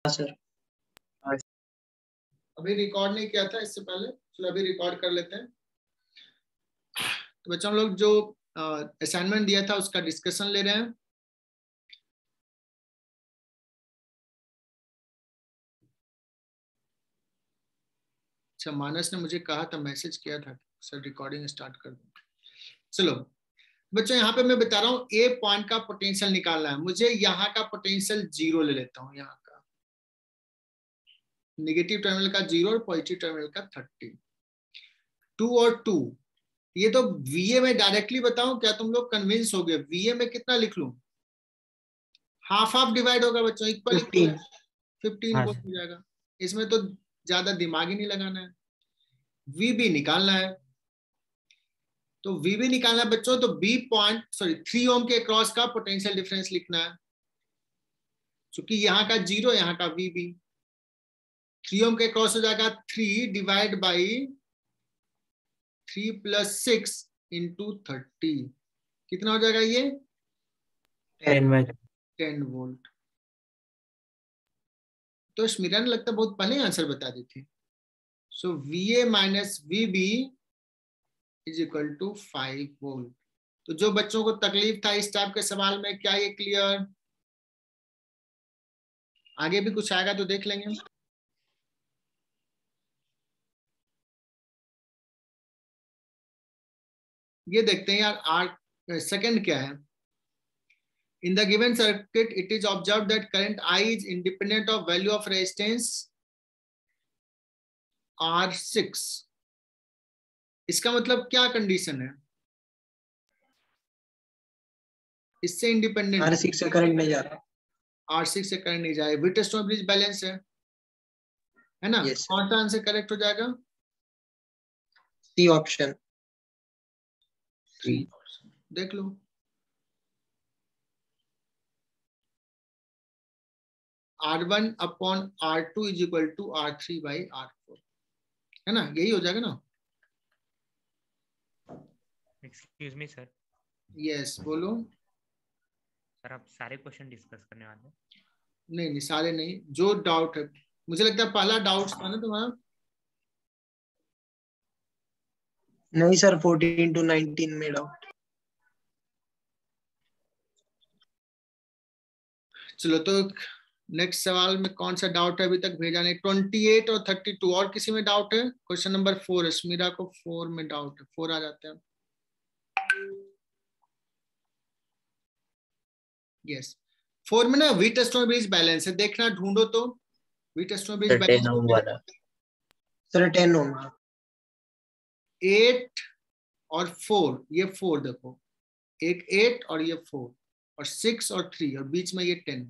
Sir. अभी record नहीं किया था इससे पहले, चलो अभी रिकॉर्ड कर लेते हैं। तो बच्चों हम लोग जो असाइनमेंट दिया था उसका डिस्कशन ले रहे हैं। अच्छा, मानस ने मुझे कहा था, मैसेज किया था सर रिकॉर्डिंग स्टार्ट कर दो। चलो बच्चों, यहाँ पे मैं बता रहा हूँ ए पॉइंट का पोटेंशियल निकालना है मुझे। यहाँ का पोटेंशियल 0 ले लेता हूँ, यहाँ का नेगेटिव टर्मिनल का 0 और पॉजिटिव टर्मिनल का 30। 2 और 2, ये तो वीए में डायरेक्टली बताऊं क्या तुम लोग कन्विंस हो गए? वीए में कितना लिख लूं? हाफ हाफ डिवाइड होगा बच्चों, इक्वल 15 वोल्ट हो जाएगा। इसमें तो ज्यादा दिमाग ही नहीं लगाना है। वीबी निकालना है, तो वीबी निकालना है बच्चों, तो बी पॉइंट 3 ओम के क्रॉस का पोटेंशियल डिफरेंस लिखना है। क्योंकि यहाँ का 0, यहाँ का वीबी 3 ओम के क्रॉस हो जाएगा 3 डिवाइड बाई 3 + 6 × 30, कितना हो जाएगा ये? 10 वोल्ट। तो स्मिरा ने लगता है बहुत पहले आंसर बता दी थी। सो VA माइनस VB = 5 वोल्ट। तो जो बच्चों को तकलीफ था इस टाइप के सवाल में, क्या ये क्लियर? आगे भी कुछ आएगा तो देख लेंगे। ये देखते हैं यार, आर सेकंड क्या है। In the given circuit, it is observed that current I is independent of value of resistance R6. इसका मतलब क्या कंडीशन है? इससे इंडिपेंडेंट R6 से करंट नहीं जा रहा, R6 से करंट नहीं जाए। व्हीटस्टोन ब्रिज बैलेंस है ना? कौन सा आंसर करेक्ट हो जाएगा? C option. देख लो, R1/R2 = R3/R4, है ना? यही हो जाएगा ना? Excuse me sir. यस बोलो सर, आप सारे क्वेश्चन डिस्कस करने वाले हैं? नहीं, सारे नहीं, जो डाउट है। मुझे लगता है पहला डाउट था ना तुम्हारा। नहीं सर, 14 to 19 में डाउट। चलो तो नेक्स्ट सवाल में कौन सा डाउट है अभी तक भेजा नहीं? 28 और 32 और किसी में डाउट है? क्वेश्चन नंबर 4, स्मिरा को 4 में डाउट है। 4 आ जाते हैं। यस, 4 में ना व्हीटस्टोन ब्रिज बैलेंस है, देखना ढूंढो तो। व्हीटस्टोन ब्रिज बैलेंस 10 ओम। 8 और 4, ये 4 देखो, एक 8 और ये 4, और 6 और 3, और बीच में ये 10।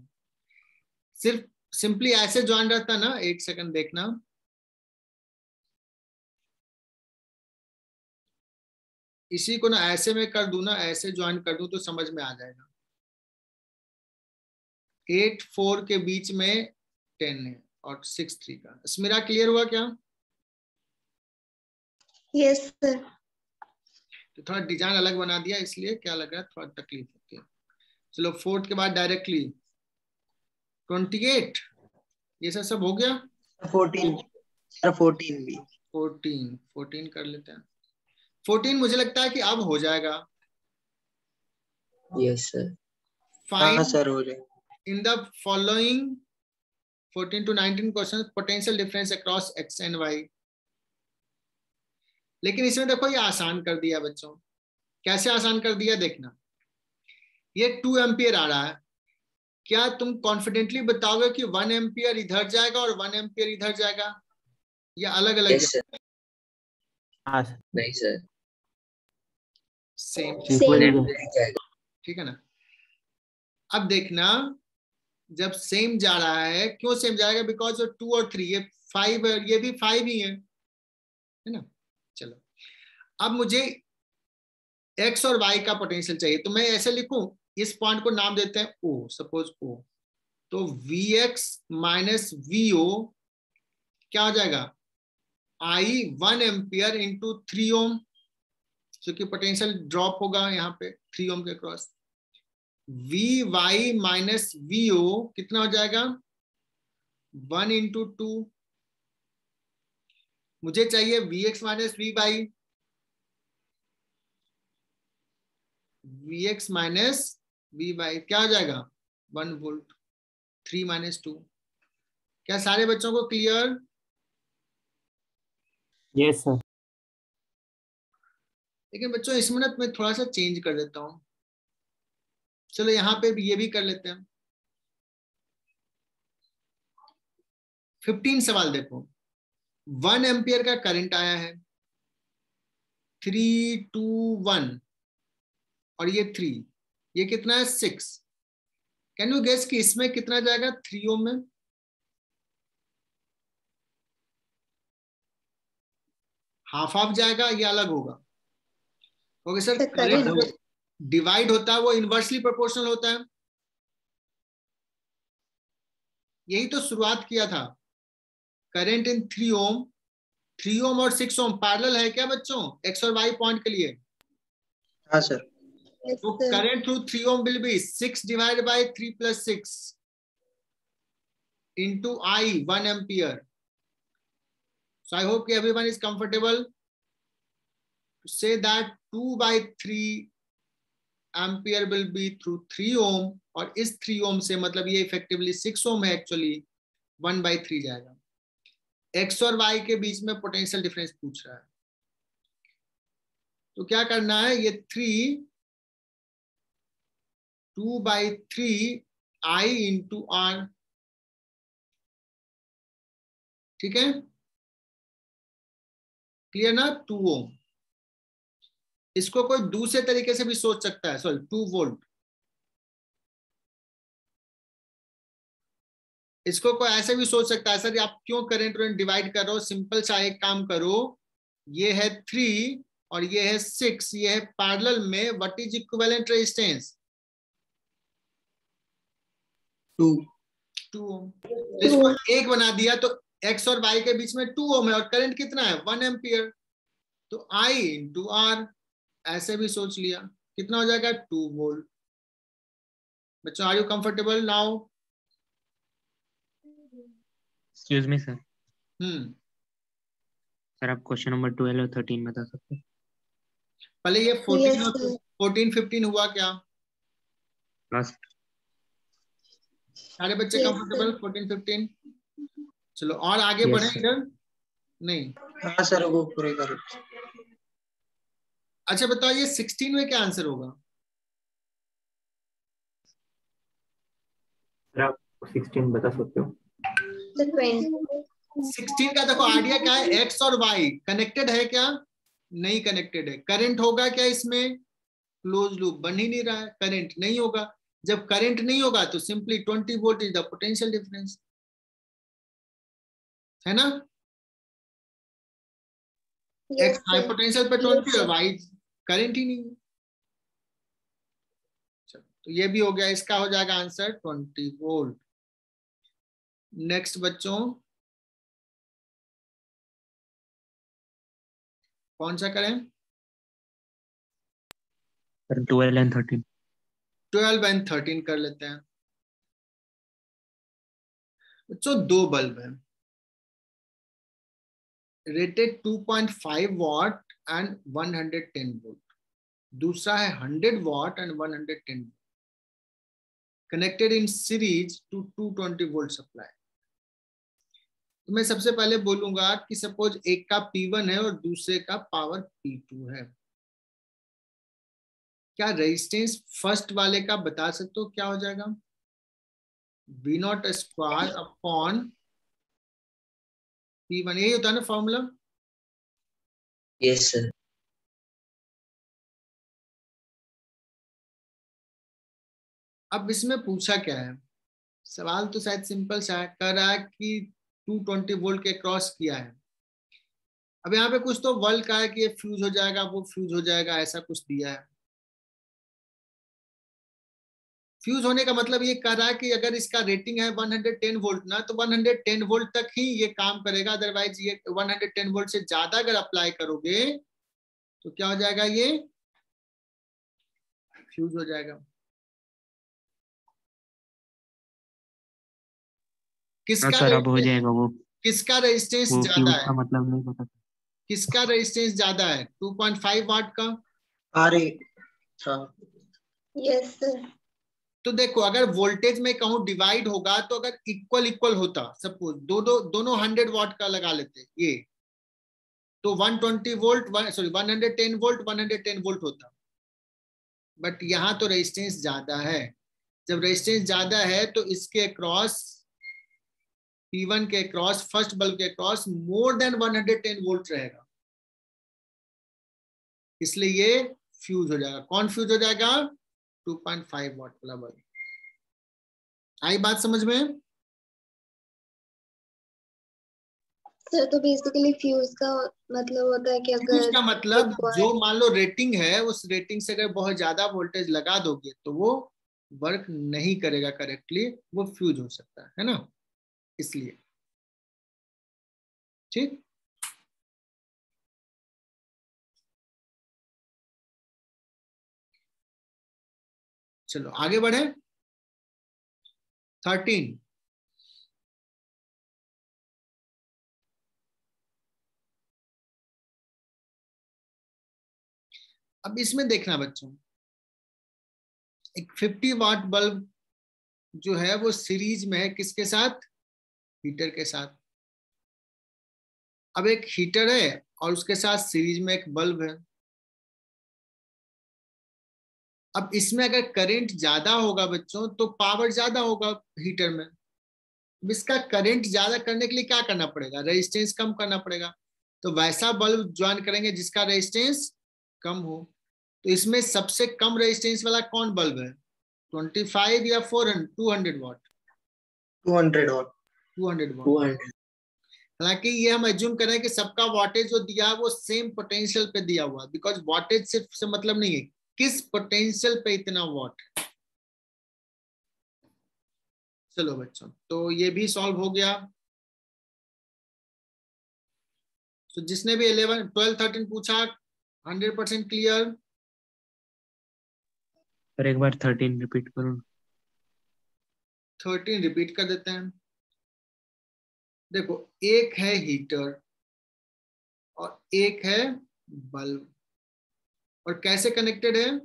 सिर्फ सिंपली ऐसे ज्वाइन रहता ना, 1 सेकंड देखना, इसी को ना ऐसे में कर दूं ना, ऐसे ज्वाइन कर दूं तो समझ में आ जाएगा। 8 4 के बीच में 10 है और 6 3 का। स्मिरा क्लियर हुआ क्या? Yes sir. तो थोड़ा डिजाइन अलग बना दिया, इसलिए क्या लग रहा है, थोड़ा तकलीफ होती है। चलो 4 के बाद डायरेक्टली 28, ये सब हो गया। 14 सर, 14 भी। 14 कर लेते हैं। 14 मुझे लगता है कि अब हो जाएगा। Yes sir. फाइंड सर हो जाएगा। In the following 14 to 19 question potential difference across x and y। लेकिन इसमें देखो ये आसान कर दिया बच्चों। कैसे आसान कर दिया देखना, ये 2 एम्पियर आ रहा है। क्या तुम कॉन्फिडेंटली बताओगे कि 1 एम्पियर इधर जाएगा और 1 एम्पियर इधर जाएगा, या अलग अलग? नहीं सर, सेम, ठीक है ना? अब देखना, जब सेम जा रहा है, क्यों सेम जाएगा? बिकॉज 2 और 3, ये 5 है, ये भी 5 ही है ना? चलो अब मुझे x और y का पोटेंशियल चाहिए, तो मैं ऐसे लिखूं, इस पॉइंट को नाम देते हैं O, सपोज O। तो Vx माइनस VO क्या हो जाएगा? I 1 एम्पियर इंटू 3 ओम, क्योंकि पोटेंशियल ड्रॉप होगा यहाँ पे 3 ओम के क्रॉस। Vy माइनस VO कितना हो जाएगा? 1 इंटू 2, मुझे चाहिए Vx minus V by Vx minus V by क्या हो जाएगा 1 वोल्ट 3 माइनस 2। क्या सारे बच्चों को क्लियर? Yes sir. लेकिन बच्चों इस मिनट में थोड़ा सा चेंज कर देता हूं, चलो यहाँ पे भी ये भी कर लेते हैं। 15 सवाल देखो, 1 एम्पियर का करंट आया है, 3 2 1 और ये 3, ये कितना है 6। कैन यू गेस कि इसमें कितना जाएगा 3 ओम में? हाफ हाफ जाएगा या अलग होगा? ओके सर, करंट डिवाइड होता है वो इनवर्सली प्रोपोर्शनल होता है, यही तो शुरुआत किया था। करंट इन 3 ओम, 3 ओम और 6 ओम पैरेलल है क्या बच्चों एक्स और वाई पॉइंट के लिए? हाँ सर। तो current through 3 ohm will be 6 divide by 3 plus 6 into I 1 ampere. So I hope everyone is comfortable to say that 2 by 3 ampere will be through 3 ohm और इस 3 ohm से मतलब ये इफेक्टिवली 6 ohm है, एक्चुअली 1 by 3 जाएगा। x और y के बीच में पोटेंशियल डिफरेंस पूछ रहा है, तो क्या करना है, ये 3 2 by 3 I into R, ठीक है क्लियर ना? 2 ओम। इसको कोई दूसरे तरीके से भी सोच सकता है, सॉरी 2 वोल्ट। इसको कोई ऐसे भी सोच सकता है, सर आप क्यों करंट डिवाइड कर रहे हो? सिंपल सा एक काम करो, ये है 3 और ये है 6, ये है पैरेलल में, व्हाट इज इक्विवेलेंट रेजिस्टेंस? 2 ओम। इसको एक बना दिया तो एक्स और वाई के बीच में 2 ओम है और करंट कितना है 1 एम्पियर, तो आई इंटू आर, ऐसे भी सोच लिया, कितना हो जाएगा 2 वोल्ट। बच्चों are you comfortable now? Excuse me sir, hmm, sir आप क्वेश्चन नंबर 12 और 13 बता सकते हैं? पहले ये 14 और 14 15 हुआ क्या? लास्ट। सारे बच्चे कंफर्टेबल 14 15? चलो और आगे बढ़े इधर नहीं? हाँ सर, वो पूरे करो। अच्छा बताओ ये 16 में क्या आंसर होगा? सर आप 16 बता सकते हो? 16 का देखो आइडिया क्या है, एक्स और वाई कनेक्टेड है क्या? नहीं कनेक्टेड है। करंट होगा क्या इसमें? क्लोज लूप बन ही नहीं रहा है, करंट नहीं होगा। जब करंट नहीं होगा तो simply 20 volt is the potential difference, है ना? एक्स हाई पोटेंशियल पे 20 और वाई करंट ही नहीं है। तो ये भी हो गया, इसका हो जाएगा आंसर 20 वोल्ट। नेक्स्ट बच्चों कौन सा करें? 12 and 13। 12 एंड 13 कर लेते हैं। बच्चों 2 बल्ब हैं, रेटेड 2.5 वॉट एंड 110 वोल्ट, दूसरा है 100 watt and 110 volt, connected in series to 220 volt supply. तो मैं सबसे पहले बोलूंगा कि सपोज एक का P1 है और दूसरे का पावर P2 है, क्या रेजिस्टेंस फर्स्ट वाले का बता सकते हो क्या हो जाएगा? V0 स्क्वायर अपॉन P1, यही होता है ना फॉर्मूला? Yes sir. अब इसमें पूछा क्या है, सवाल तो शायद सिंपल सा है, कह रहा है कि 220 वोल्ट के क्रॉस किया है। अब यहाँ पे कुछ तो वर्ल्ड का है कि ये फ्यूज हो जाएगा, वो फ्यूज हो जाएगा, ऐसा कुछ दिया है। फ्यूज होने का मतलब ये कह रहा है कि अगर इसका रेटिंग है 110 वोल्ट ना, तो 110 वोल्ट तक ही ये काम करेगा, अदरवाइज ये 110 वोल्ट से ज्यादा अगर अप्लाई करोगे तो क्या हो जाएगा, ये फ्यूज हो जाएगा। किसका सर अब हो जाएगा वो किसका रेजिस्टेंस ज्यादा फ्यूज है? का मतलब नहीं पता। किसका रेजिस्टेंस ज्यादा है? 2.5 वाट का। अरे हाँ यस सर। तो देखो अगर वोल्टेज में कहूं डिवाइड होगा तो अगर इक्वल इक्वल होता, सपोज दोनों 100 वाट का लगा लेते ये, तो 120 वोल्ट 110 वोल्ट 110 वोल्ट होता। बट यहां तो रेजिस्टेंस ज्यादा है। जब रेजिस्टेंस ज्यादा है तो इसके क्रॉस P1 के क्रॉस, फर्स्ट बल्ब के क्रॉस मोर देन 110 वोल्ट रहेगा, इसलिए ये फ्यूज हो जाएगा। कौन फ्यूज हो जाएगा? 2.5 वाट वाला बल्ब। आई बात समझ में? सर तो बेसिकली फ्यूज का मतलब होता है कि फ्यूज अगर का मतलब एक जो वायर मान लो रेटिंग है, उस रेटिंग से अगर बहुत ज्यादा वोल्टेज लगा दोगे तो वो वर्क नहीं करेगा करेक्टली, वो फ्यूज हो सकता है ना, इसलिए। ठीक, चलो आगे बढ़े। 13, अब इसमें देखना बच्चों, एक 50 वाट बल्ब जो है वो सीरीज में है किसके साथ? हीटर के साथ। अब एक हीटर है और उसके साथ सीरीज में एक बल्ब है। अब इसमें अगर करंट ज्यादा होगा बच्चों तो पावर ज्यादा होगा हीटर में। अब इसका करंट ज्यादा करने के लिए क्या करना पड़ेगा? रेजिस्टेंस कम करना पड़ेगा। तो वैसा बल्ब ज्वाइन करेंगे जिसका रेजिस्टेंस कम हो। तो इसमें सबसे कम रेजिस्टेंस वाला कौन बल्ब है? 25 या 400 200 वाट? 200 वाट। 200 वाट। 200। हालांकि ये हम एज्यूम करें कि सबका वाटेज जो दिया है वो सेम पोटेंशियल पे दिया हुआ है, बिकॉज वाटेज सिर्फ से मतलब नहीं है, किस पोटेंशियल पे इतना वाट। चलो बच्चों, तो ये भी सॉल्व हो गया। तो जिसने भी 11 12 13 पूछा 100% क्लियर? सर एक बार 13 रिपीट करो। 13 रिपीट कर देते हैं। देखो, एक है हीटर और एक है बल्ब, और कैसे कनेक्टेड है?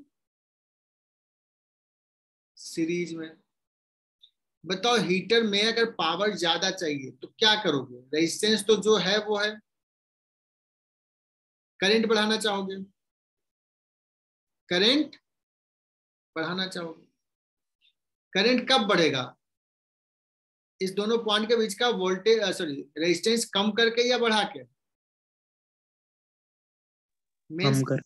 सीरीज में। बताओ, हीटर में अगर पावर ज्यादा चाहिए तो क्या करोगे? रेजिस्टेंस तो जो है वो है, करंट बढ़ाना चाहोगे, करंट बढ़ाना चाहोगे। करंट कब बढ़ेगा? इस दोनों पॉइंट के बीच का वोल्टेज रेजिस्टेंस कम करके या बढ़ा के? कम कर।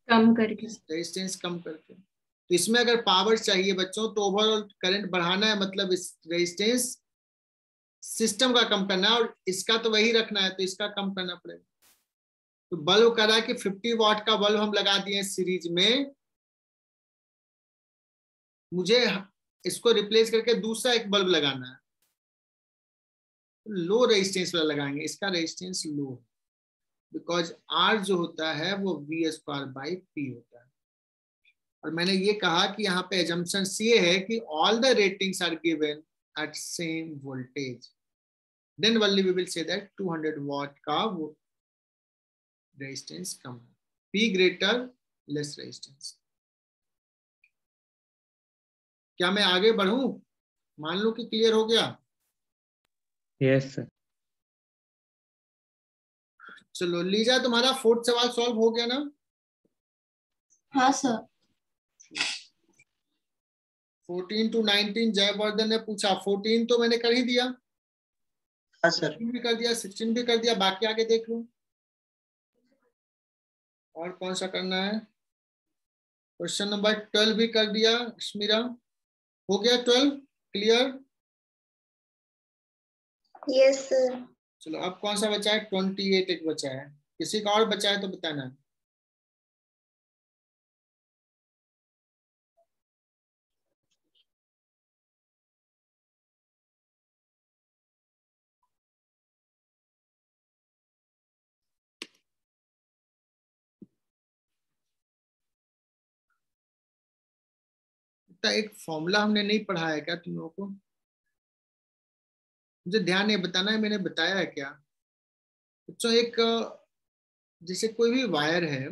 कम करके। रेजिस्टेंस कम करके। तो इसमें अगर पावर चाहिए बच्चों तो ओवरऑल करंट बढ़ाना है, मतलब इस रेजिस्टेंस सिस्टम का कम करना है, और इसका तो वही रखना है तो इसका कम करना पड़ेगा। तो बल्ब कह रहा है कि 50 वाट का बल्ब हम लगा दिए सीरीज में, मुझे इसको रिप्लेस करके दूसरा एक बल्ब लगाना है, लो रेजिस्टेंस वाला लगाएंगे। इसका रेजिस्टेंस लो, बिकॉज आर जो होता है वो V²/P होता है। और मैंने ये कहा कि यहाँ पे एजम्पशन ये है कि all the ratings are given at same voltage, then only we will say that 200 watt का वो रेजिस्टेंस कम है, P ग्रेटर लेस रेजिस्टेंस। क्या मैं आगे बढ़ूं? मान लो कि क्लियर हो गया। Yes sir. चलो लीजा, तुम्हारा 4th सवाल सॉल्व हो गया ना? हाँ सर। 14 to 19 जयवर्धन ने पूछा। 14 तो मैंने कर ही दिया, हाँ सर। 15 भी कर दिया, 16 भी कर दिया, बाकी आगे देख लो और कौन सा करना है। क्वेश्चन नंबर 12 भी कर दिया अश्मीरा। हो गया 12 क्लियर? Yes sir. चलो अब कौन सा बचा है? 28 एक बचा है। किसी का और बचा है तो बताना है। एक फॉर्मूला हमने नहीं पढ़ा है क्या तुम लोगों को? मुझे ध्यान नहीं बताना है मैंने बताया है क्या बच्चों। एक जैसे कोई भी वायर है,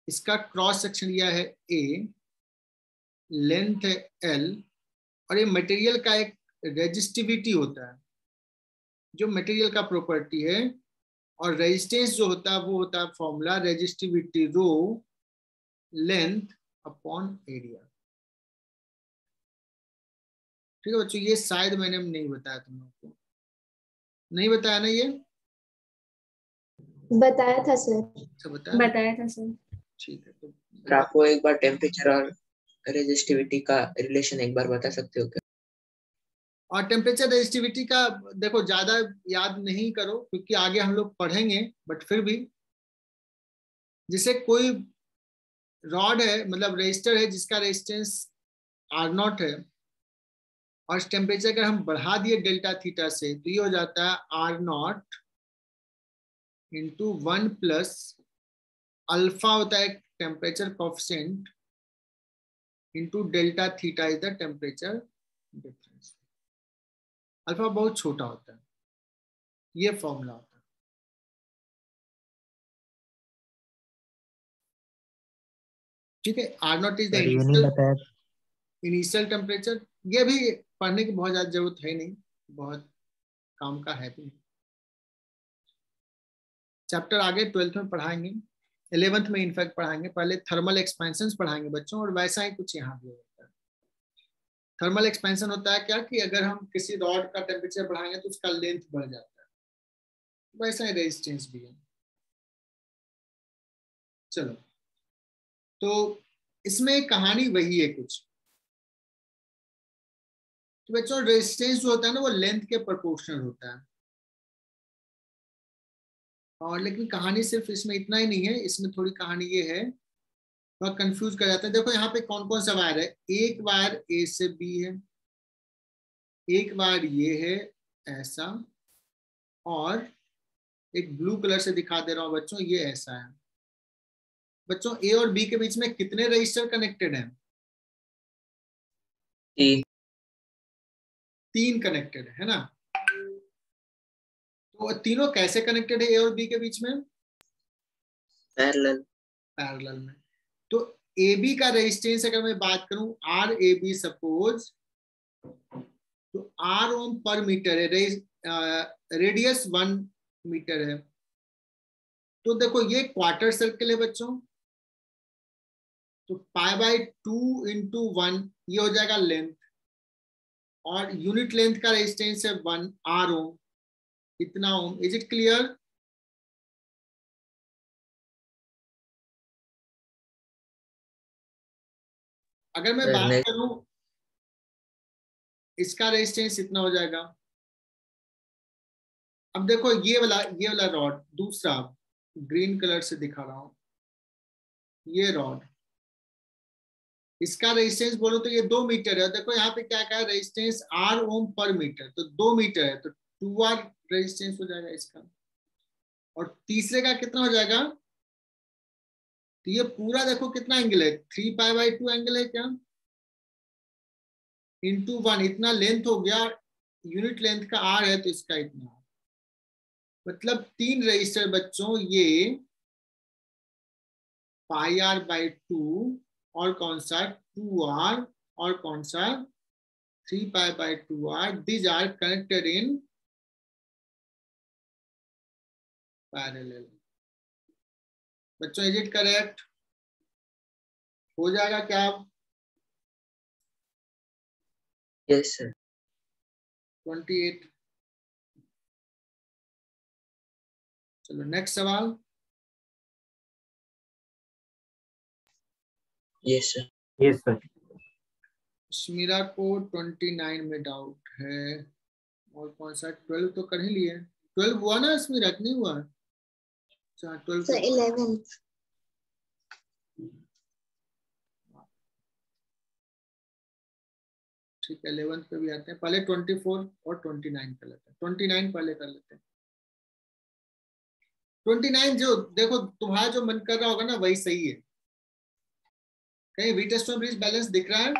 इसका क्रॉस सेक्शन यह है A, लेंथ है L, और ये मटेरियल का एक रेजिस्टिविटी होता है, जो मटेरियल का प्रॉपर्टी है, और रेजिस्टेंस जो होता है वो होता है फॉर्मूला रेजिस्टिविटी रो लेंथ अपॉन एरिया। ठीक है बच्चों, ये शायद मैंने नहीं बताया तुम लोग को, नहीं बताया ना? ये बताया था सर। अच्छा बताया था सर। ठीक है। तो सर आपको एक बार टेम्परेचर और रेजिस्टिविटी का रिलेशन एक बार बता सकते हो क्या? और टेम्परेचर रेजिस्टिविटी का देखो ज्यादा याद नहीं करो क्योंकि आगे हम लोग पढ़ेंगे, बट फिर भी जैसे कोई रॉड है, मतलब रेजिस्टर है जिसका रेजिस्टेंस R0 है, और टेम्परेचर अगर हम बढ़ा दिए डेल्टा थीटा से तो ये हो जाता है R0 इंटू 1 प्लस अल्फा होता है temperature coefficient into delta theta is the temperature difference. Alpha बहुत छोटा होता है, ये फॉर्मूला होता है। ठीक है, R0 is the initial temperature. ये भी पढ़ने की बहुत ज्यादा जरूरत है नहीं, बहुत काम का है भी। चैप्टर आगे 12th में पढ़ाएंगे, 11th में इनफैक्ट पढ़ाएंगे। पहले थर्मल एक्सपेंशन पढ़ाएंगे बच्चों, और वैसा ही कुछ यहाँ भी होता है। थर्मल एक्सपेंशन होता है क्या कि अगर हम किसी रॉड का टेम्परेचर बढ़ाएंगे तो उसका लेंथ बढ़ जाता है, वैसा ही रेजिस्टेंस भी है। चलो, तो इसमें कहानी वही है कुछ। तो बच्चों रेजिस्टेंस जो होता है ना वो लेंथ के प्रोपोर्शनल होता है, और लेकिन कहानी सिर्फ इसमें इतना ही नहीं है, इसमें थोड़ी कहानी ये है, थोड़ा कंफ्यूज कर जाता है। देखो यहाँ पे कौन कौन सा वायर है, एक वायर A से B है, एक वायर ये है ऐसा, और एक ब्लू कलर से दिखा दे रहा हूँ बच्चों, ये ऐसा है। बच्चों A और B के बीच में कितने रजिस्टर कनेक्टेड हैं? 3 कनेक्टेड है ना। तो तीनों कैसे कनेक्टेड है A और B के बीच में? पैरेलल में। तो AB का रेजिस्टेंस अगर मैं बात करूं RAB सपोज, तो R ओम पर मीटर है, रेडियस 1 मीटर है। तो देखो ये क्वार्टर सर्कल है बच्चों, तो π/2 इंटू 1 ये हो जाएगा लेंथ, और यूनिट लेंथ का रेजिस्टेंस है 1 R ओम, इतना ओम। Is it clear? अगर मैं बात करूं इसका रेजिस्टेंस इतना हो जाएगा। अब देखो ये वाला रॉड, दूसरा ग्रीन कलर से दिखा रहा हूं, ये रॉड, इसका रेजिस्टेंस बोलो तो ये 2 मीटर है। देखो यहाँ पे क्या क्या रेजिस्टेंस R ओम पर मीटर, तो 2 मीटर है, तो 2R रेजिस्टेंस हो जाएगा इसका। और तीसरे का कितना हो जाएगा? तो ये पूरा देखो कितना एंगल है, 3π/2 एंगल है क्या, इंटू 1, इतना लेंथ हो गया। यूनिट लेंथ का R है तो इसका इतना, मतलब 3 रजिस्टर बच्चों, ये πr/2 और कौन सा 2R और कौन सा 3π/2R, these are connected in parallel। बच्चों इज इट करेक्ट? हो जाएगा क्या? Yes sir. 28। चलो नेक्स्ट सवाल। Yes sir. Yes sir. Sameera को 29 में डाउट है, और कौन सा 12 तो कर ही लिए। 12 हुआ ना स्मीरा, नहीं हुआ? अच्छा 12 सर 11। ठीक है 11th पे भी आते हैं, पहले 24 और 29 कर लेते हैं। 29 पहले कर लेते हैं। 29 जो देखो तुम्हारा जो मन कर रहा होगा ना वही सही है। कहीं व्हीटस्टोन ब्रिज बैलेंस दिख रहा है?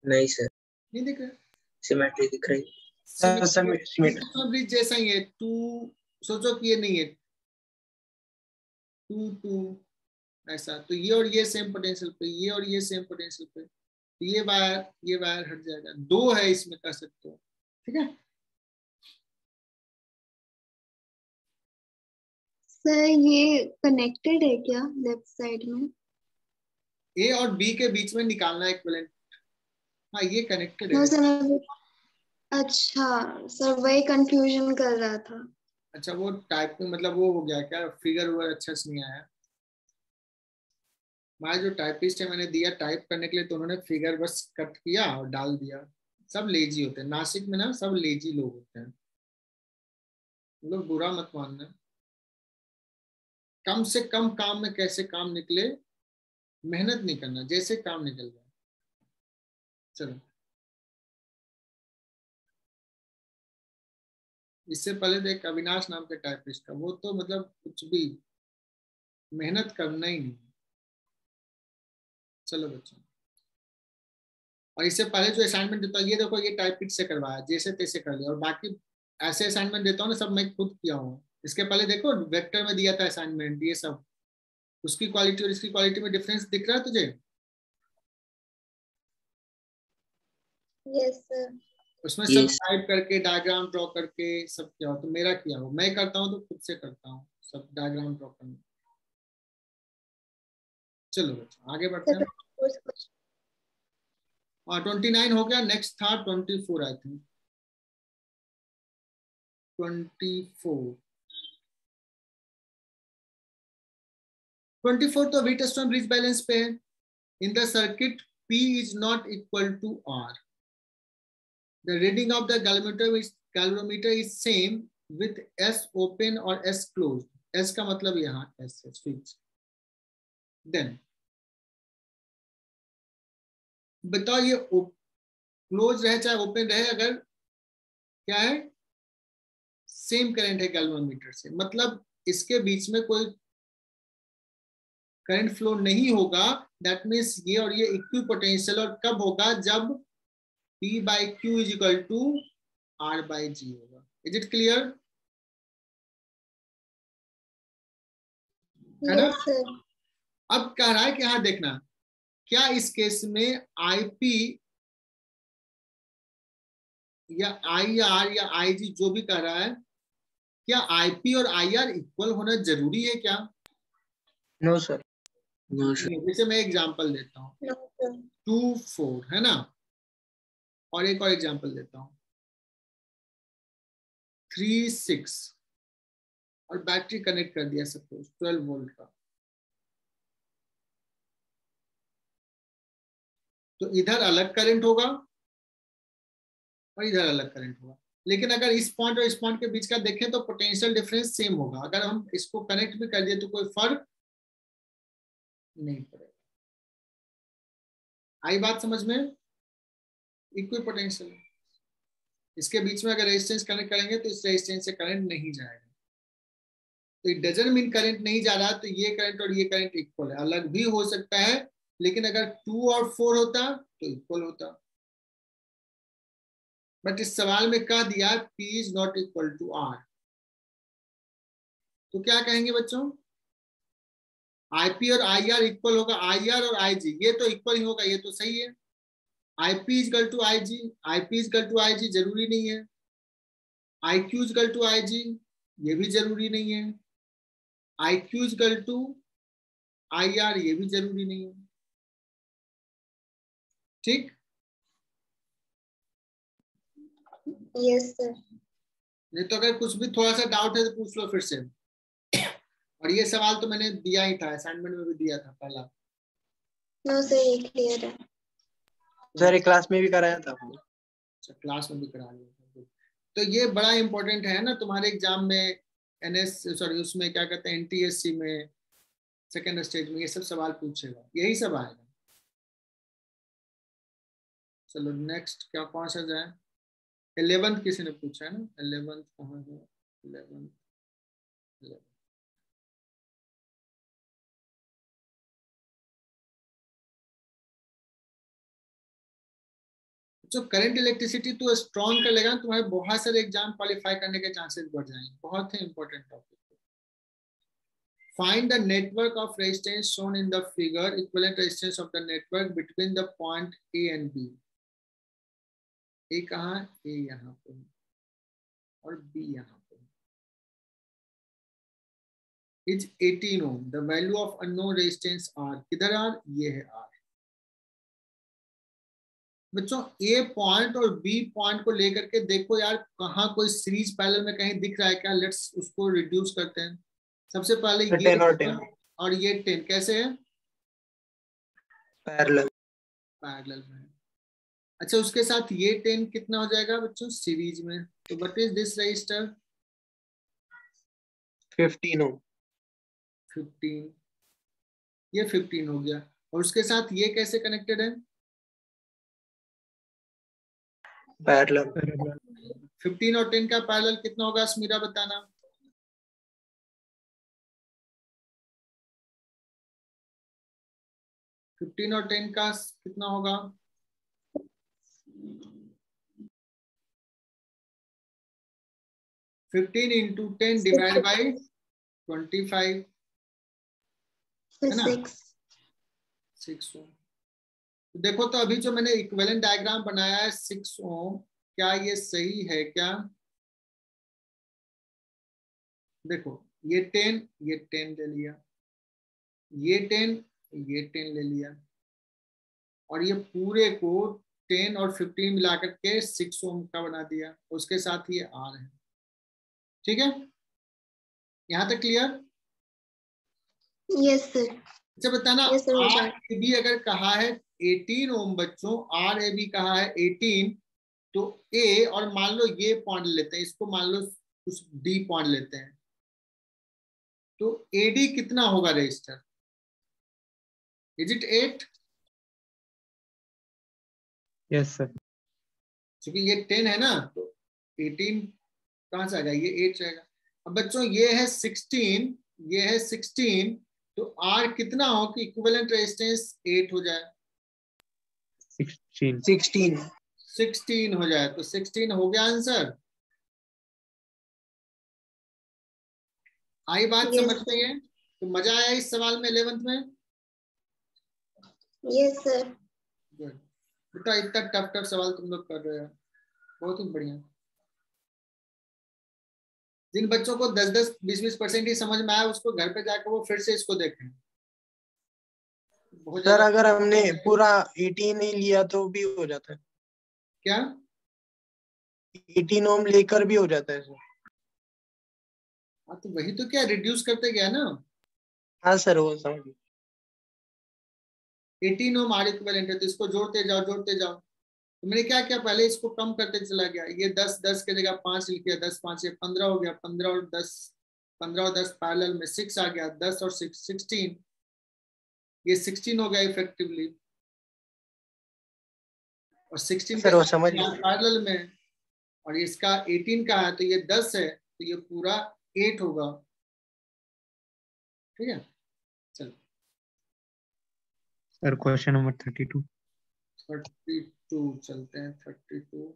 नहीं सर, नहीं दिख रहा है। सिमेट्री दिख रही। सिमेट्री ब्रिज जैसा ही है। टू, सोचो कि ये नहीं है, टू टू ऐसा, तो ये और ये सेम पोटेंशियल पे, ये और ये सेम पोटेंशियल पे, तो ये वायर हट जाएगा। दो है इसमें, कर सकते हो, ठीक है। सर ये कनेक्टेड है क्या लेफ्ट साइड में? ए और बी के बीच में निकालना इक्विवेलेंट। हाँ ये कनेक्टेड नो है। सर अच्छा सर वही कंफ्यूजन कर रहा था। अच्छा वो टाइपिंग मतलब वो हो गया क्या, फिगर वो अच्छा से नहीं आया। हमारा जो टाइपिस्ट है, मैंने दिया टाइप करने के लिए, तो उन्होंने फिगर बस कट किया और डाल दिया। सब लेजी होते हैं नासिक में ना, सब लेजी लोग होते हैं। लोग बुरा मत मानना, कम से कम काम में कैसे काम निकले, मेहनत नहीं करना, जैसे काम निकल जाए। चलो, इससे पहले देख अविनाश नाम के टाइपिस्ट का, वो तो मतलब कुछ भी मेहनत करना ही नहीं। चलो बच्चों, और इससे पहले जो असाइनमेंट देता हूँ, ये देखो ये टाइपिस्ट से करवाया, जैसे तैसे कर लिया। और बाकी ऐसे असाइनमेंट देता हूँ ना, सब मैं खुद किया हूँ। इसके पहले देखो वेक्टर में दिया था असाइनमेंट, ये सब, उसकी क्वालिटी और इसकी क्वालिटी में डिफरेंस दिख रहा है तुझे? Yes sir. उसमें सब टाइप करके डायग्राम ड्रॉ करके सब किया हो, तो मेरा किया हो, मैं करता हूँ तो खुद से करता हूँ सब डायग्राम ड्रॉ करना। चलो बच्चों आगे बढ़ते हैं। और 29 हो गया, नेक्स्ट था 24 आई थिंक। 24 तो व्हीटस्टोन ब्रिज बैलेंस पे है। In the circuit P is not equal to R. The reading of the galvanometer is same with S open or S closed. S का मतलब यहाँ S है, switch. Then बताओ ये close रहे चाहे ओपन रहे, अगर क्या है, सेम करंट है गैल्वेनोमीटर से, मतलब इसके बीच में कोई करंट फ्लो नहीं होगा। दैट मीन्स ये और ये इक्वी पोटेंशियल, और कब होगा, जब P by Q is equal to R by G होगा। Is it clear? है ना? अब कह रहा है कि हाँ देखना, क्या इस केस में IP या IR या IG जो भी कह रहा है, क्या IP और IR इक्वल होना जरूरी है क्या? No sir. जैसे मैं एग्जांपल देता हूँ, 2 4 है ना, और एक और एग्जांपल देता हूँ 3 6, और बैटरी कनेक्ट कर दिया सपोज 12 वोल्ट का, तो इधर अलग करंट होगा और इधर अलग करंट होगा। लेकिन अगर इस पॉइंट और इस पॉइंट के बीच का देखें तो पोटेंशियल डिफरेंस सेम होगा। अगर हम इसको कनेक्ट भी कर दिए तो कोई फर्क नहीं पड़ेगा। आई बात समझ में? इक्वल पोटेंशियल, इसके बीच में अगर रेजिस्टेंस कनेक्ट करेंगे तो इस रेजिस्टेंस से करंट नहीं जाएगा। तो इट डजंट मीन करंट नहीं जा रहा, तो ये करंट और ये करंट इक्वल है। अलग भी हो सकता है, लेकिन अगर 2 और 4 होता तो इक्वल होता। बट इस सवाल में कह दिया P is not equal to R, तो क्या कहेंगे बच्चों? IP और IR इक्वल होगा, IR और IG ये तो इक्वल ही होगा, ये तो सही है। IP equal to IG, IP equal to IG जरूरी नहीं है। IQ इक्वल टू IG ये भी जरूरी नहीं है। IQ इक्वल टू IR ये भी जरूरी नहीं है। ठीक? Yes sir. नहीं तो अगर कुछ भी थोड़ा सा डाउट है तो पूछ लो फिर से। और ये सवाल तो मैंने दिया ही था, असाइनमेंट में भी दिया था पहला। नो सर ये क्लियर है। सर क्लास में भी कराया था। अच्छा क्लास में भी करा लिया। तो ये बड़ा इंपॉर्टेंट है ना तुम्हारे एग्जाम में, उसमें क्या कहते हैं, NTSC में सेकेंड स्टेज में ये सब सवाल पूछेगा, यही सब आएगा। चलो नेक्स्ट क्या कौन सा जाए? 11th किसी ने पूछा है ना, 11th कहाँ है? 11th जो करंट इलेक्ट्रिसिटी तो स्ट्रॉन्ग कर लेगा, तुम्हारे बहुत सारे एग्जाम क्वालिफाई करने के चांसेस बढ़ जाएंगे। बहुत ही important topic. Find the network of resistance shown in the figure, equivalent resistance of the network between the point A and B. A कहाँ? A यहाँ पे और B यहाँ पे। It's 18 ohm. The value of unknown resistance R. किधर R? ये है R। बच्चों A पॉइंट और B पॉइंट को लेकर के देखो यार, कहाँ कोई सीरीज पैरेलल में कहीं दिख रहा है क्या? लेट्स उसको रिड्यूस करते हैं। सबसे पहले ये 10 और 10 और ये 10 कैसे है? पैरेलल में। अच्छा, उसके साथ ये 10 कितना हो जाएगा बच्चों? सीरीज में। तो व्हाट इज दिस रजिस्टर? 15 ओम। 15, ये 15 हो गया। और उसके साथ ये कैसे कनेक्टेड है? पैरेलल। 15 और 10 का पैरेलल कितना होगा स्मीरा बताना? 15 और 10 का कितना होगा? 15 into 10 डिवाइड बाई 25 है ना? 6 ओम। देखो तो अभी जो मैंने इक्विवेलेंट डायग्राम बनाया है 6 ओम, क्या ये सही है क्या? देखो ये 10 ले लिया, ये 10 ले लिया, और ये पूरे को 10 और 15 मिलाकर के 6 ओम का बना दिया। उसके साथ ये R है। ठीक है, यहां तक क्लियर? Yes sir. अच्छा बताना, Yes, sir, हो जाए। RAB अगर कहा है 18 ओम बच्चों, RAB कहा है 18, तो A और मान लो ये पॉइंट लेते हैं, इसको मान लो कुछ D पॉइंट लेते हैं, तो AD कितना होगा register? Is it 8? Yes sir. क्योंकि ये 10 है ना, तो 18 कहां से आ जाएगा? ये 8 जाएगा। अब बच्चों ये है 16, ये है 16, तो R कितना हो कि इक्विवेलेंट रेजिस्टेंस 8 हो जाए? 16 हो जाए। तो 16 हो गया आंसर। आई बात Yes, समझ में है? तो मजा आया इस सवाल में 11th में? Yes sir. गुड बेटा, इतना टफ टफ सवाल तुम लोग कर रहे हो, बहुत ही बढ़िया। जिन बच्चों को 10-10, 20-20% ही समझ में आया, उसको घर पे जाकर वो फिर से इसको देखें। सर अगर हमने पूरा 18 ही लिया तो भी हो जाता है क्या? 18 ओम लेकर भी हो जाता है सर। हाँ तो वही तो, क्या रिड्यूस करते गया ना। हाँ सर वो समझ। 18 ओम R इक्विवेलेंट है, तो इसको जोड़ते जाओ जोड़ते जाओ। तो मैंने क्या किया, पहले इसको कम करते चला गया। ये 10 के जगह 5 लिख दिया, 10 5 ये 15 हो गया, 15 और 10 पैरेलल में 6 आ गया, 10 और 6 16, ये 16 हो गया इफेक्टिवली, और 16 सर वो समझ गया। पैरेलल में, और इसका 18 का है तो ये 10 है, तो ये पूरा 8 होगा। ठीक है, चलो सर क्वेश्चन नंबर 32 चलते हैं। 32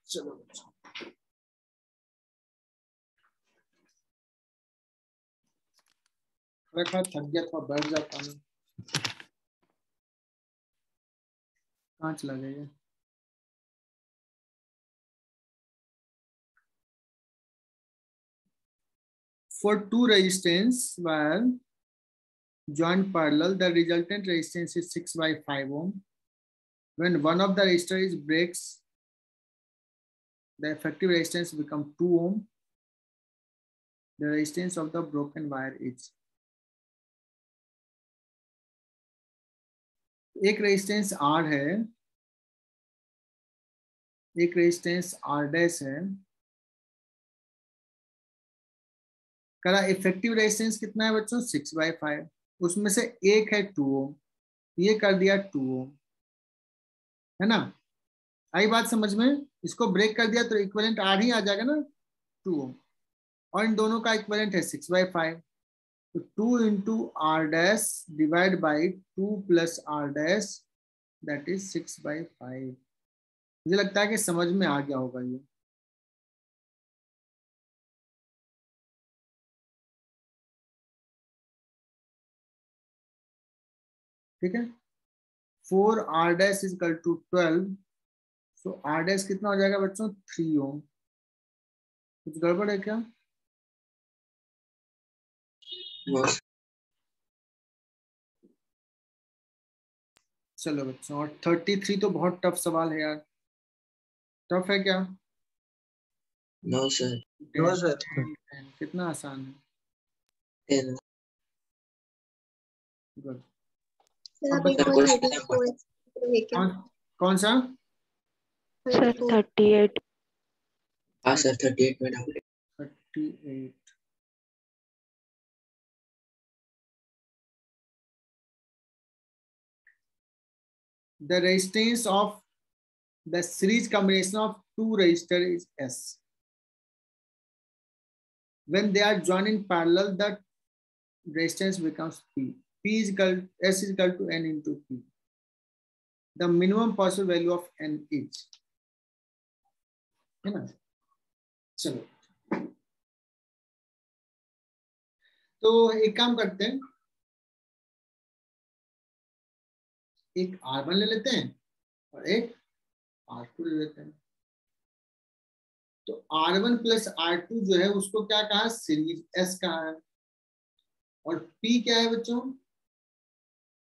चलो थक गया था, बैठ जाता हूँ। कहाँ चला गया? For two resistance wire joined parallel, the resultant resistance is 6/5 ohm. When one of the resistors breaks, the effective resistance becomes 2 ohm. The resistance of the broken wire is, एक रेजिस्टेंस R है, एक resistance R dash है। करा effective resistance कितना है बच्चों? 6/5। उसमें से एक है 2 ओम, ये कर दिया 2 ओम, है ना। आई बात समझ में? इसको ब्रेक कर दिया तो इक्विवेलेंट आर ही आ जाएगा ना, 2 ओम, और इन दोनों का इक्विवेलेंट है 6/5। तो 2 into R dash divide by 2 plus R dash, that is 6/5। मुझे लगता है कि समझ में आ गया होगा ये। ठीक है, 4 R dash is equal to 12, so R dash कितना हो जाएगा बच्चों? 3 ओम। कुछ गड़बड़ है क्या? नो चलो बच्चों, और 33 तो बहुत टफ सवाल है यार। टफ है क्या? No sir, no sir. कितना आसान है। 10 गुड। सर अब अभी सर कोई क्वेश्चन नंबर 34 है क्या? कौन सा? सर 34। 38। हाँ सर 38 में डाउट है। 38। The resistance of the series combination of two resistors is S. When they are joined in parallel, the resistance becomes P. S is equal to N into P. The minimum possible value of N is, है ना। चलो, तो एक काम करते हैं, एक R1 ले लेते हैं और एक R2 ले लेते हैं। तो R1 प्लस R2 जो है उसको क्या कहा? सीरीज S कहा है। और P क्या है बच्चों?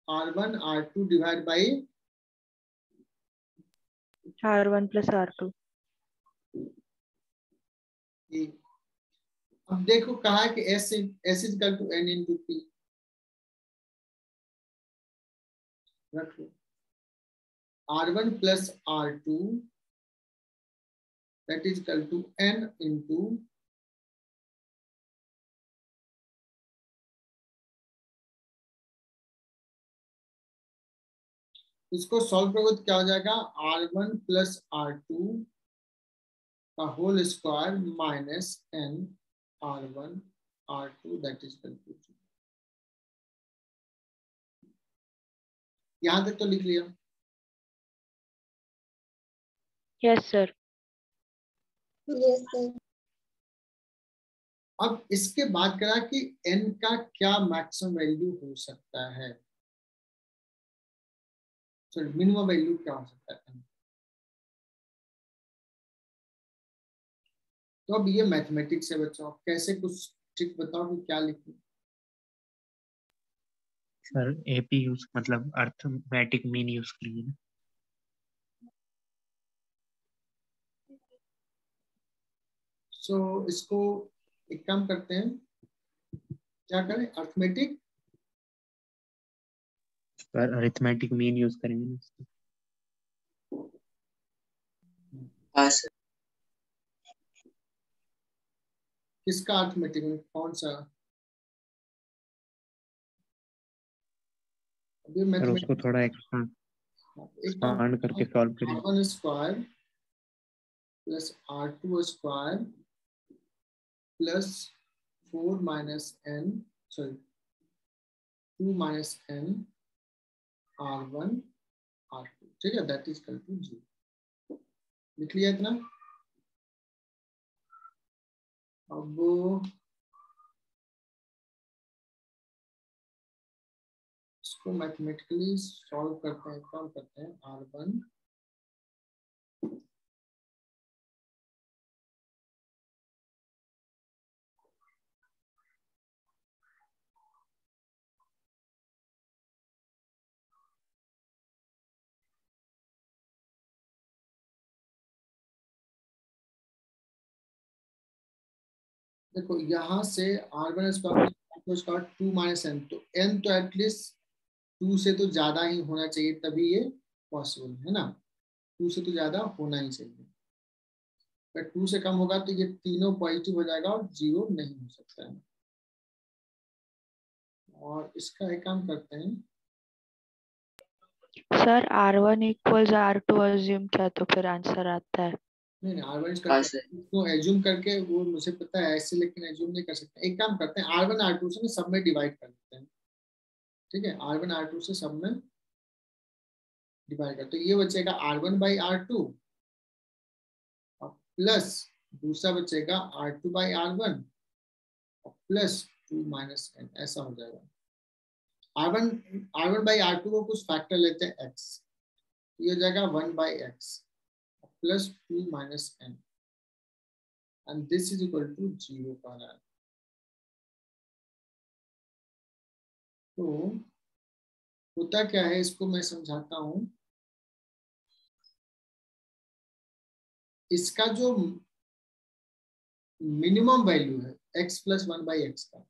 R1 R2 divide by R1 plus R2। अब देखो कहा है कि S is equal to N into P। रख लो R1 plus R2 that is equal to N into इसको सॉल्व करोगे तो क्या हो जाएगा? R1 प्लस R2 का whole square minus N R1 R2 that is equal to 2। यहां तक तो लिख लिया। Yes sir. Yes sir. अब इसके बाद करा कि N का क्या मैक्सिमम वैल्यू हो सकता है, सॉरी मिनिमम वैल्यू क्या हो सकता है। तो अब ये मैथमेटिक्स है बच्चों, आप कैसे कुछ ट्रिक बताओ कि क्या लिखूं। सर एपी यूज मतलब अर्थमेटिक मीन यूज करेंगे ना। सो इसको एक काम करते हैं, क्या करें? Arithmetic sir arithmetic mean use करेंगे ना। हाँ सर। किसका अर्थमेटिक में? कौन सा? अभी सर उसको मैथमेटिक्स थोड़ा एक्सपांड करके सॉल्व करेंगे। R1 square plus R2 square plus 4 minus N, sorry 2 minus N R1 R2, ठीक है, दैट इज इक्वल टू 0। लिख लिया इतना। अब इसको मैथमेटिकली सॉल्व करते हैं, काम करते हैं। R1 देखो यहाँ से R1 स्क्वायर 2 माइनस N, तो N तो एटलीस्ट 2 से तो ज्यादा ही होना चाहिए तभी ये पॉसिबल है ना। 2 से तो ज्यादा होना ही चाहिए। अगर 2 से कम होगा तो ये तीनों पॉजिटिव हो जाएगा और 0 नहीं हो सकता है। और इसका एक काम करते हैं, sir R1 equals R2 assume किया तो फिर आंसर आता है। नहीं R1 हाँ करके सर। इसको एज्यूम करके, वो मुझे पता है ऐसे, लेकिन एज्यूम नहीं कर सकते। एक काम करते हैं, R1 R2 से सब में डिवाइड कर देते हैं, ठीक है। R1 R2 से सब में डिवाइड कर, तो ये बचेगा R1/R2 और प्लस दूसरा बचेगा R2/R1 और प्लस 2 - n, ऐसा हो जाएगा। R1/R2 को कुछ फैक्टर लेते हैं x, ये हो जाएगा 1/x plus 2 - n and this is equal to 0 पर है। तो होता क्या है, इसको मैं समझाता हूं। इसका जो मिनिमम वैल्यू है x + 1/x का,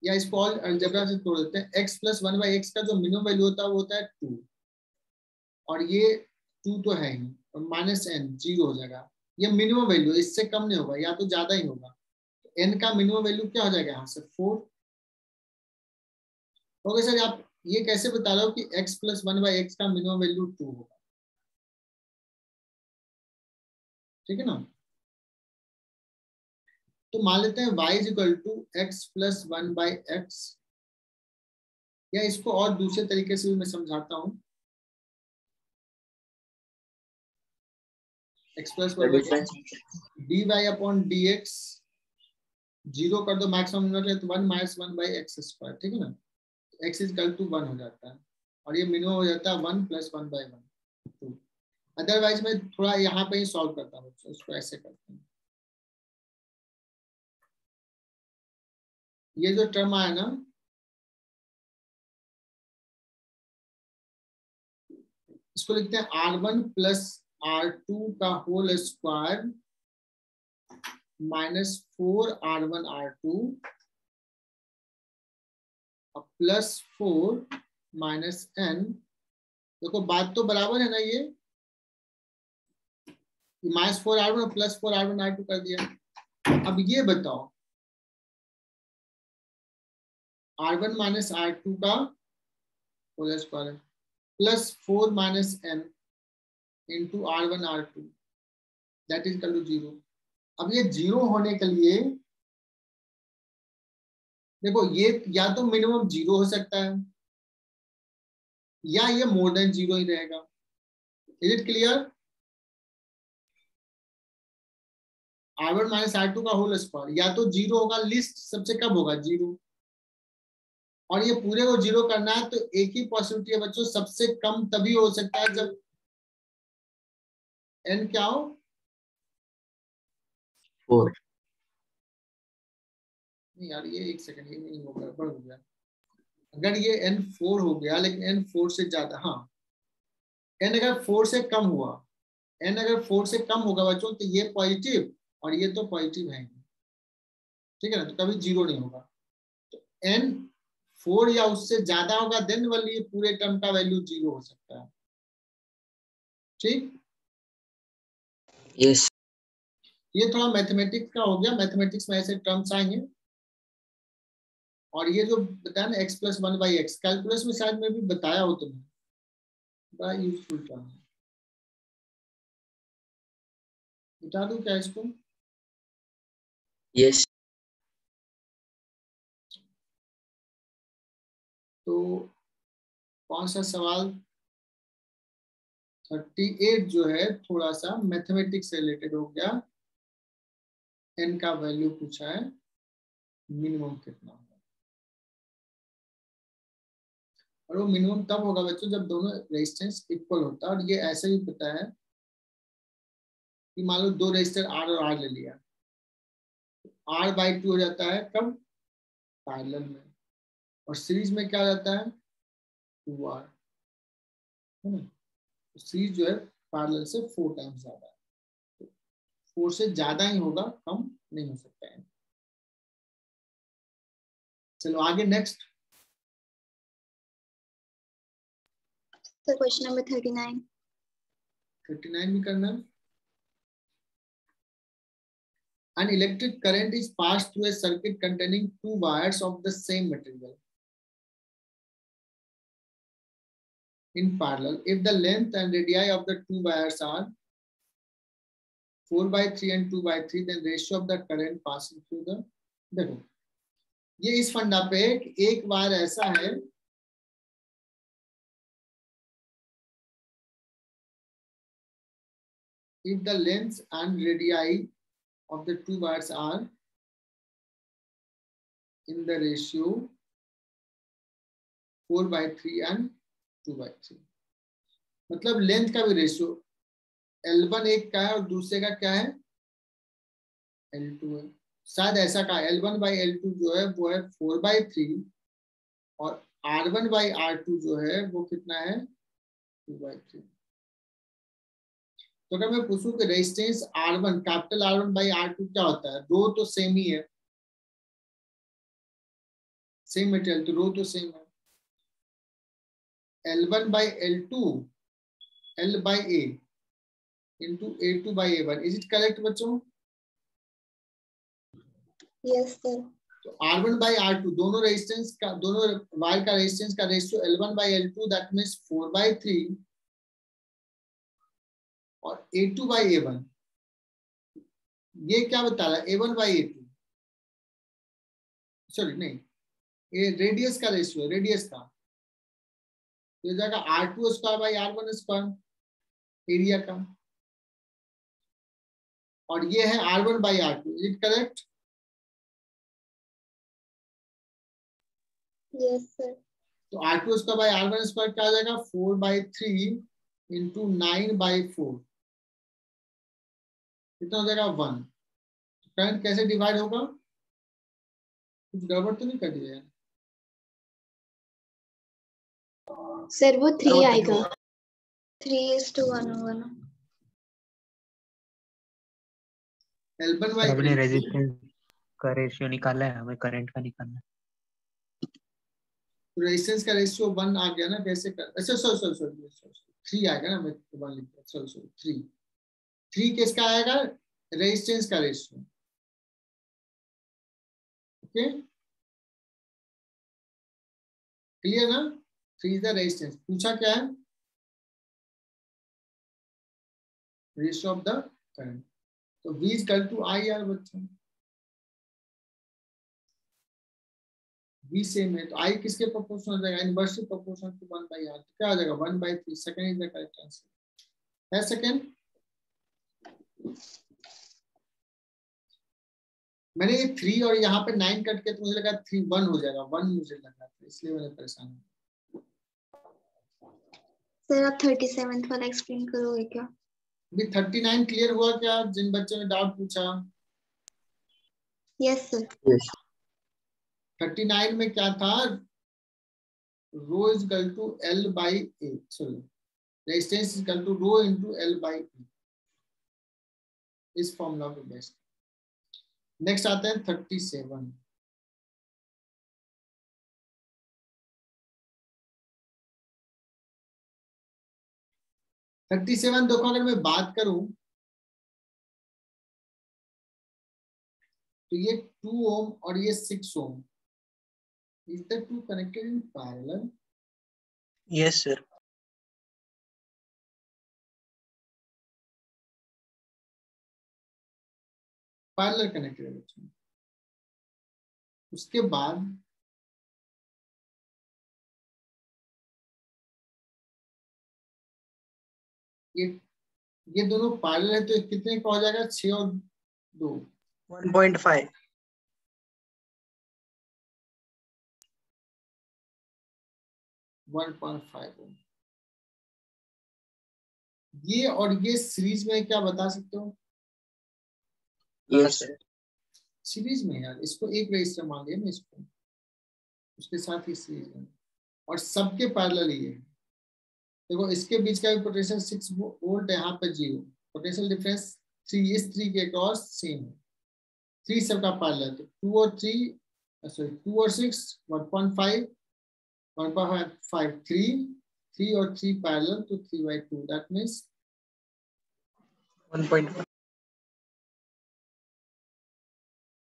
या इसको और अलजेब्रा से तोड़ देते हैं। x + 1/x का जो मिनिमम वैल्यू होता है वो होता है 2, और ये 2 तो है ही, और -n 0 हो जाएगा। ये मिनिमम वैल्यू, इससे कम नहीं होगा, या तो ज्यादा ही होगा। n का मिनिमम वैल्यू क्या हो जाएगा यहाँ से 4। ओके सर, आप ये कैसे बता रहे हो कि x + 1/x का मिनिमम वैल्यू 2 होगा? ठीक है ना। तो मान लेते हैं y = x + 1/x, या इसको और दूसरे तरीके से भी मैं समझाता हूँ। x + 1/x dy/dx 0 कर दो, मैक्सिमम मिनिमम है तो 1 - 1/x², ठीक है ना। x = 1 हो जाता है, और ये मिनिमम हो जाता है 1 + 1/1 2। अदरवाइज मैं थोड़ा यहाँ पे ही सॉल्व करता हूँ, उसको ऐसे करते हैं। ये जो टर्म आया ना, इसको लिखते हैं R1 + R2 का whole square -4R1R2 plus 4 - n। देखो बात तो बराबर है ना, ये -4R1 प्लस 4R1R2 कर दिया। अब ये बताओ, R1 - R2 का whole square plus 4 - n into R1R2 that is equal to 0। अब ये 0 होने के लिए देखो, ये या तो मिनिमम 0 हो सकता है, या ये मोर देन 0 ही रहेगा। Is it clear? R1 - R2 का होल स्क्वायर या तो 0 होगा, लिस्ट सबसे कम होगा 0, और ये पूरे को 0 करना है तो एक ही पॉसिबिलिटी है बच्चों, सबसे कम तभी हो सकता है जब n क्या हो 4। नहीं यार, ये एक सेकंड, ये नहीं होगा, गड़बड़ हो गया। अगर ये n 4 हो गया, लेकिन n 4 से ज्यादा, हाँ n अगर 4 से कम हुआ, n अगर 4 से कम होगा बच्चों, तो ये पॉजिटिव और ये तो पॉजिटिव है, ठीक है ना, तो कभी 0 नहीं होगा। तो n 4 या उससे ज्यादा होगा, देन वाली पूरे टर्म का वैल्यू 0 हो सकता है, ठीक। यस। ये थोड़ा मैथमेटिक्स का हो गया, मैथमेटिक्स में ऐसे टर्म्स आएंगे। और ये जो बताया ना x + 1/x, कैलकुलस में शायद मैं भी बताया हो तुम्हें, बड़ा यूजफुल टर्म है। बता दूं क्या इसको? यस। तो कौन सा सवाल 38 जो है थोड़ा सा मैथमेटिक्स से रिलेटेड हो गया। n का वैल्यू पूछा है, मिनिमम कितना होगा, और वो मिनिमम तब होगा बच्चों जब दोनों रेजिस्टेंस इक्वल होता है। और ये ऐसे भी पता है कि मान लो 2 रेजिस्टर R और R ले लिया, R/2 हो जाता है कब, पैरेलल में, और सीरीज में क्या हो जाता है 2R, है ना। तो सीरीज जो है पैरेलल से 4 टाइम्स ज्यादा है, 4 से ज्यादा ही होगा, कम नहीं हो सकता है। चलो आगे नेक्स्ट। So question number 39. 39 भी करना है। An electric current is passed through a circuit containing two wires of the same material in parallel. If the length and radii of the two wires are 4/3 and 2/3, then ratio of the current passing through the, देखो ये इस फंडा पे एक wire ऐसा है if the length and radii of the two wires are in the ratio 4/3 and 2/3, मतलब length का भी रेशियो L1 एक का है और दूसरे का क्या है L2 है, शायद ऐसा का L1/L2 जो है वो है 4/3 और R1/R2 जो है वो कितना है 2/3। तो अगर मैं पूछूं कि रेजिस्टेंस R1 कैपिटल R1/R2 क्या होता है, रो तो सेम ही है, सेम मटेरियल तो रो तो सेम है। L1/L2 L/A into A2/A1, is it correct बच्चों? Yes sir. तो R1/R2 दोनों रेजिस्टेंस का, दोनों वायर का रेजिस्टेंस का रेशियो L1/L2 दैट मींस 4/3 और A2/A1 ये क्या बता रहा है A1/A2, सॉरी नहीं, ये रेडियस का रेशियो, रेडियस का ये जाएगा R2² एरिया का, और ये है R1/R2, is it correct? Yes sir. तो R2² क्या आ जाएगा 4/3 इंटू 9/4 कितना हो जाएगा 1। करंट कैसे डिवाइड होगा, कुछ गड़बड़ तो नहीं कर दिया सर? वो 3 आएगा, 3:1 होगा ना। हमने L1/L2 रेजिस्टेंस का रेशियो निकाला है, हमें करंट का निकालना है। रेजिस्टेंस का रेशियो 1 आ गया ना, कैसे कर, अच्छा सॉरी 3 आएगा ना, मैं 1 लिख दिया, सॉरी 3 किसका आएगा, रेजिस्टेंस का रेशियो। ओके क्लियर ना, 3 इज द रेजिस्टेंस। पूछा क्या है, रेशियो ऑफ द करंट, तो V is equal to I यार बच्चों, V सेम है तो I किसके प्रोपोर्शनल हो जाएगा, इनवर्सली प्रोपोर्शनल टू 1/R, तो क्या आ जाएगा 1/3। Second is the correct answer है। सेकंड मैंने ये 3 और यहाँ पे 9 कट के तो मुझे लगा 3 1 हो जाएगा, 1 मुझे लगा था, इसलिए मैंने परेशान हुआ। सर आप 37th वाला एक्सप्लेन करोगे क्या? अभी 39 क्लियर हुआ क्या, जिन बच्चों ने डाउट पूछा? Yes sir. 39 में क्या था, rho is equal to L/A, sorry resistance is equal to rho into L/A, इस फॉर्मूला पे बेस्ड। नेक्स्ट आते हैं 37। देखो अगर मैं बात करूं तो ये 2 ओम और ये 6 ohm, is the two connected in parallel? Yes sir. Parallel connected है बच्चों। उसके बाद ये दोनों पैरेलल है तो कितने का हो जाएगा, 6 और 2 1.5। 1.5 ओम। ये और ये सीरीज में क्या बता सकते हो? Yes sir. सीरीज में यार, इसको एक रजिस्टर मान लिया ना, इसको उसके साथ ही सीरीज में, और सबके पैरेलल ही है। देखो इसके बीच का भी पोटेंशियल 6 वोल्ट है, यहाँ पे 0, पोटेंशियल डिफरेंस 3 इस 3 के क्रॉस सेम है, 3 सबका पैरेलल, तो 2 और 3 सॉरी 2 और 6 1.5 1.5 3 और 3 पैरेलल, तो 3/2 दैट मींस 1.5।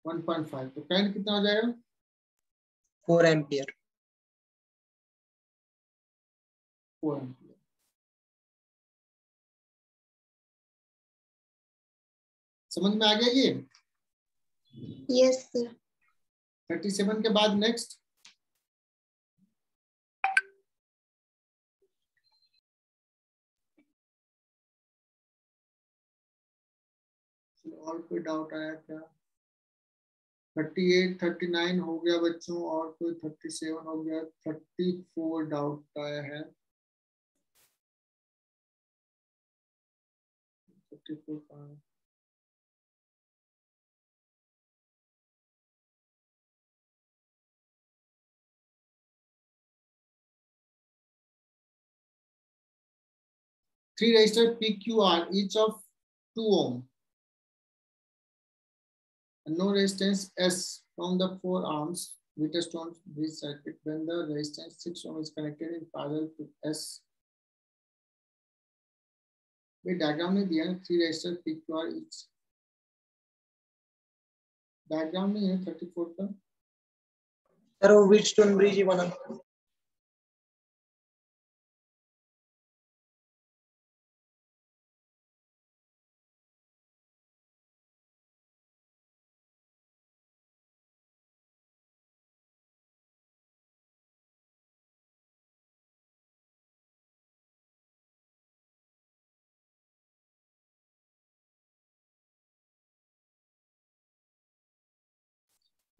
1.5, तो करंट कितना हो जाएगा? 4 एम्पियर। 4 एम्पियर। समझ में आ गया ये? Yes sir. 37 के बाद नेक्स्ट और कोई डाउट आया क्या? 38, 39 हो गया बच्चों, और कोई 37 हो गया, 34 डाउट आया है। 34 कहाँ है? Three resistor PQR, each of 2 ohm. And no resistance S from the 4 arms Wheatstone bridge circuit when the resistance 6 ohm is connected in parallel to S. ये डायग्राम में दिया है 3 resistor PQR each. डायग्राम में है 34 का। Sir वो Wheatstone bridge ही बना।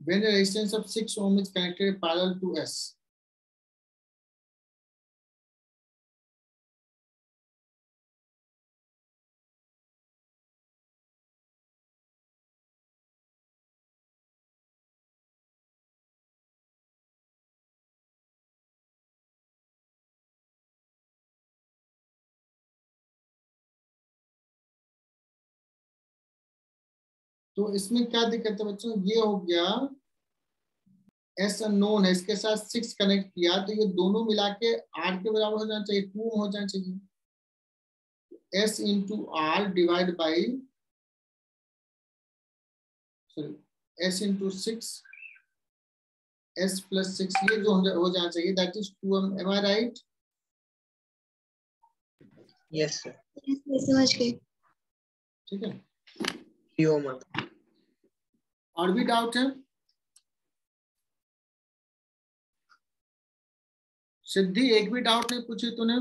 When the resistance of 6 ohm is connected parallel to S. तो इसमें क्या दिक्कत है बच्चों? ये हो गया एस अननोन है, इसके साथ 6 कनेक्ट किया, तो ये दोनों मिला के आर के बराबर हो जाना चाहिए, 2 हो जाना चाहिए। S into R divide by S into 6 S plus 6, ये जो हो जाना चाहिए, that is 2m। Am I right? Yes sir. समझ गए। ठीक है, 3 ओम। और भी डाउट है? सिद्धि एक भी डाउट नहीं पूछी तूने?